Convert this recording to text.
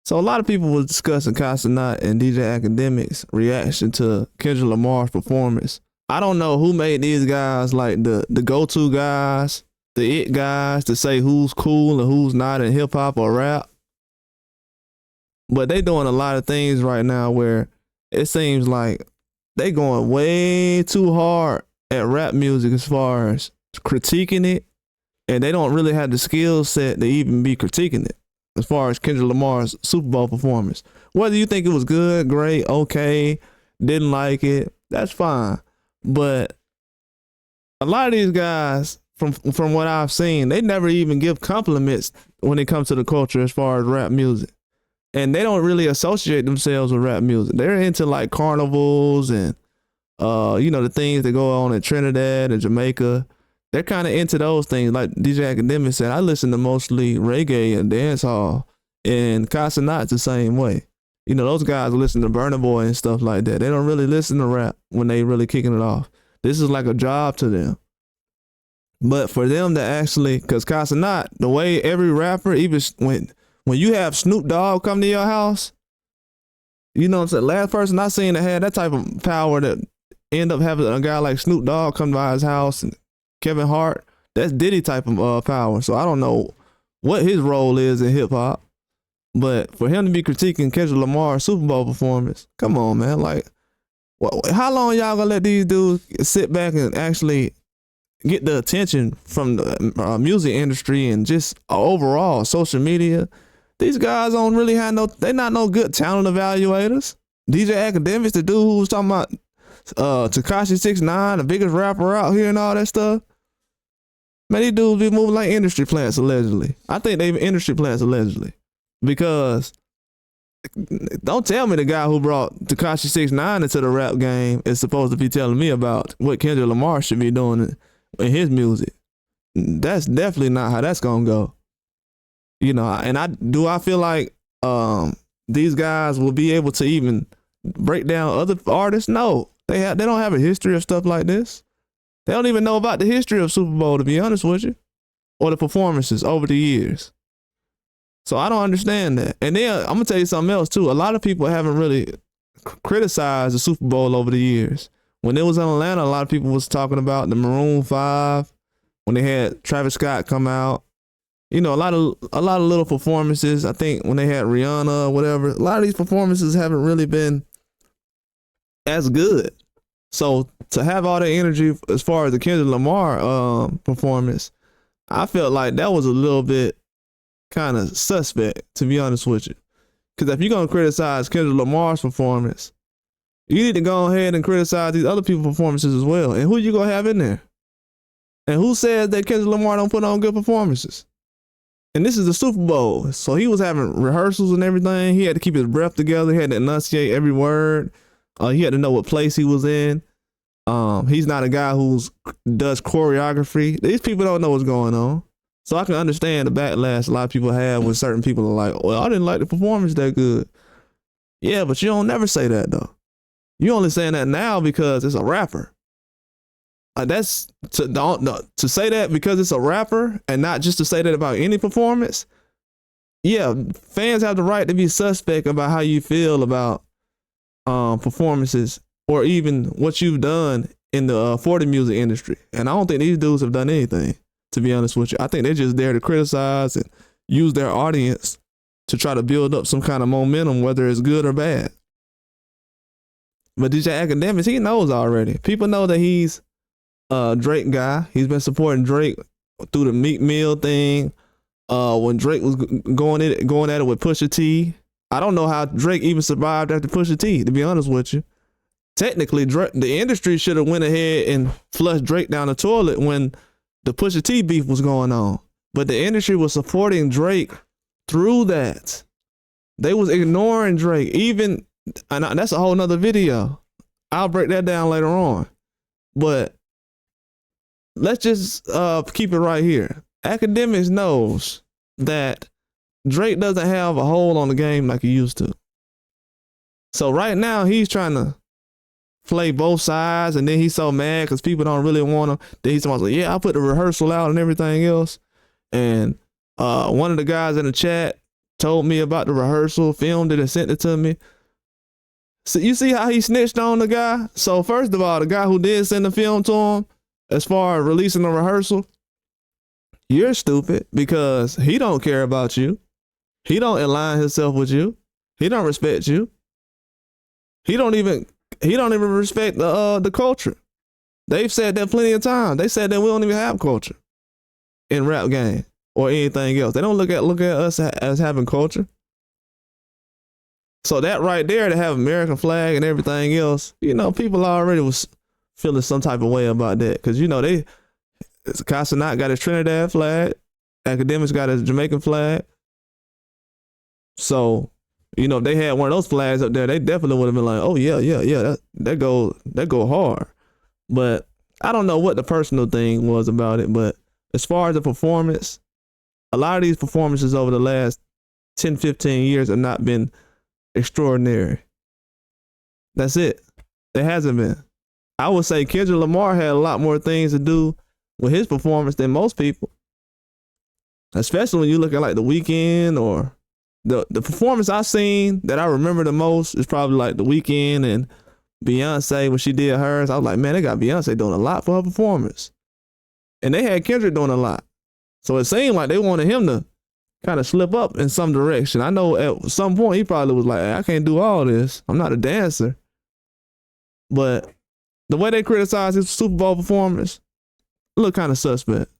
So a lot of people was discussing Cenat and DJ Akademiks' reaction to Kendrick Lamar's performance. I don't know who made these guys like the go-to guys, the it guys to say who's cool and who's not in hip hop or rap. But they doing a lot of things right now where it seems like they going way too hard at rap music as far as critiquing it, and they don't really have the skill set to even be critiquing it. As far as Kendrick Lamar's Super Bowl performance, whether you think it was good, great, okay, didn't like it, that's fine. But a lot of these guys, from what I've seen, they never even give compliments when it comes to the culture as far as rap music. And they don't really associate themselves with rap music. They're into like carnivals and the things that go on in Trinidad and Jamaica. They're kind of into those things. Like DJ Akademiks said, I listen to mostly reggae and dancehall, and Cenat's the same way. Those guys listen to Burna Boy and stuff like that. They don't really listen to rap when they really kicking it off. This is like a job to them. But for them to actually, because Cenat, the way every rapper, even when you have Snoop Dogg come to your house, you know what I'm saying? Last person I seen that had that type of power that end up having a guy like Snoop Dogg come by his house, and Kevin Hart, that's Diddy type of power. So I don't know what his role is in hip hop, but for him to be critiquing Kendrick Lamar's Super Bowl performance, come on, man. Like, how long y'all gonna let these dudes sit back and actually get the attention from the music industry and just overall social media? These guys don't really have they're not no good talent evaluators. DJ Akademiks, the dude who was talking about Tekashi 6ix9ine, the biggest rapper out here and all that stuff. Man, these dudes be moving like industry plants allegedly. I think they industry plants allegedly. Because don't tell me the guy who brought Tekashi 6ix9ine into the rap game is supposed to be telling me about what Kendrick Lamar should be doing in his music. That's definitely not how that's gonna go. And I feel like these guys will be able to even break down other artists? No. They don't have a history of stuff like this. They don't even know about the history of Super Bowl, to be honest with you, or the performances over the years. So I don't understand that. And then I'm gonna tell you something else too. A lot of people haven't really criticized the Super Bowl over the years. When it was in Atlanta, a lot of people was talking about the Maroon 5 when they had Travis Scott come out. A lot of little performances. I think when they had Rihanna or whatever, a lot of these performances haven't really been as good. So to have all the energy as far as the Kendrick Lamar performance, I felt like that was a little bit kind of suspect, to be honest with you. Because if you're going to criticize Kendrick Lamar's performance, you need to go ahead and criticize these other people's performances as well. And who you going to have in there? And who says that Kendrick Lamar don't put on good performances? And this is the Super Bowl. So he was having rehearsals and everything. He had to keep his breath together. He had to enunciate every word. He had to know what place he was in. He's not a guy who does choreography. These people don't know what's going on. So I can understand the backlash a lot of people have when certain people are like, well, I didn't like the performance that good. Yeah, but you don't never say that though. You only saying that now because it's a rapper. That's to say that because it's a rapper and not just to say that about any performance. Yeah, fans have the right to be suspect about how you feel about performances or even what you've done in the 40 music industry. And I don't think these dudes have done anything, to be honest with you. I think they're just there to criticize and use their audience to try to build up some kind of momentum, whether it's good or bad. But DJ Akademiks, he knows already. People know that he's a Drake guy. He's been supporting Drake through the Meek Mill thing. When Drake was going at it with Pusha T. I don't know how Drake even survived after Pusha T, to be honest with you. Technically, the industry should have went ahead and flushed Drake down the toilet when the Pusha T beef was going on. But the industry was supporting Drake through that. They was ignoring Drake. And that's a whole nother video. I'll break that down later on. But let's just keep it right here. Akademiks knows that Drake doesn't have a hold on the game like he used to. So right now he's trying to play both sides, and then he's so mad because people don't really want him. Then he's like, yeah, I put the rehearsal out and everything else. And one of the guys in the chat told me about the rehearsal, filmed it, and sent it to me. So you see how he snitched on the guy? So first of all, the guy who did send the film to him, as far as releasing the rehearsal, you're stupid because he don't care about you. He don't align himself with you. He don't respect you. He don't even respect the culture. They've said that plenty of times. They said that we don't even have culture in rap game or anything else. They don't look at us as having culture. So that right there, to have American flag and everything else, you know, people already was feeling some type of way about that. Cause you know, Cenat got his Trinidad flag, Akademiks got his Jamaican flag. So, you know, if they had one of those flags up there, they definitely would have been like, oh yeah, that go hard. But I don't know what the personal thing was about it, but as far as the performance, a lot of these performances over the last 10, 15 years have not been extraordinary. That's it. It hasn't been. I would say Kendrick Lamar had a lot more things to do with his performance than most people. Especially when you look at like The Weeknd, or the performance I've seen that I remember the most is probably like The Weeknd and Beyonce when she did hers. I was like, man, they got Beyonce doing a lot for her performance. And they had Kendrick doing a lot. So it seemed like they wanted him to kind of slip up in some direction. I know at some point he probably was like, hey, I can't do all this. I'm not a dancer. But the way they criticized his Super Bowl performance looked kind of suspect.